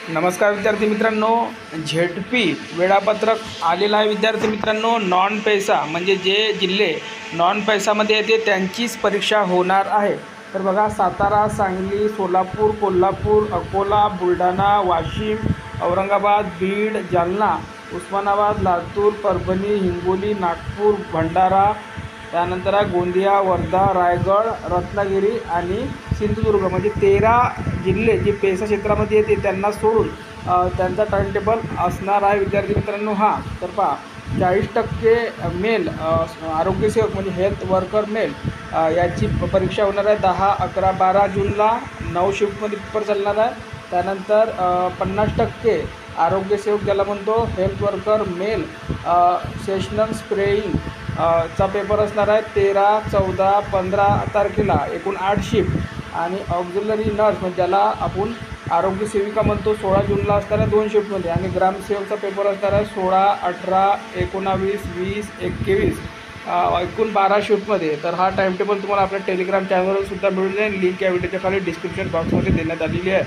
नमस्कार विद्यार्थी मित्रांनो, झेडपी वेळापत्रक आलेलं आहे. विद्यार्थी मित्रांनो, नॉन पैसा म्हणजे जे जिल्हे नॉन पैसामध्ये येते त्यांचीच परीक्षा होणार आहे. तर बघा, सातारा, सांगली, सोलापूर, कोल्हापूर, अकोला, बुलढाणा, वाशिम, औरंगाबाद, बीड, जालना, उस्मानाबाद, लातूर, परभणी, हिंगोली, नागपूर, भंडारा, त्यानंतर आहे गोंदिया, वर्धा, रायगड, रत्नागिरी आणि सिंधुदुर्ग म्हणजे 13 जिल्हे जे पैसा क्षेत्रामध्ये येते त्यांना सोडून त्यांचा टाइम टेबल असणार आहे. विद्यार्थी मित्रांनो, हां तर पहा, 40% मेल आरोग्यसेवक म्हणजे हेल्थ वर्कर मेल याची परीक्षा होणार आहे 10, 11, 12 जूनला 9 शिफ्टमध्ये पेपर चालणार आहे. त्यानंतर 50% आरोग्यसेवक ज्याला म्हणतो health worker male seasonal spraying चा पेपर असणार आहे 13, 14, 15 तारखेला, एकूण 8 शिफ्ट. आणि ऑक्झिलरी नर्स म्हणजे ज्याला आपण आरोग्यसेविका म्हणतो 16 जूनला असणार आहे 2 शिफ्टमध्ये. आणि ग्रामसेवकचा पेपर असणार आहे 16, 18, 19, 20, 21 एकूण 12 शिफ्टमध्ये. तर हा टाइम टेबल तुम्हाला आपल्या टेलिग्राम चॅनलवर सुद्धा मिळून जाईल. लिंक या व्हिडिओच्या खाली डिस्क्रिप्शन बॉक्समध्ये देण्यात आलेली आहे.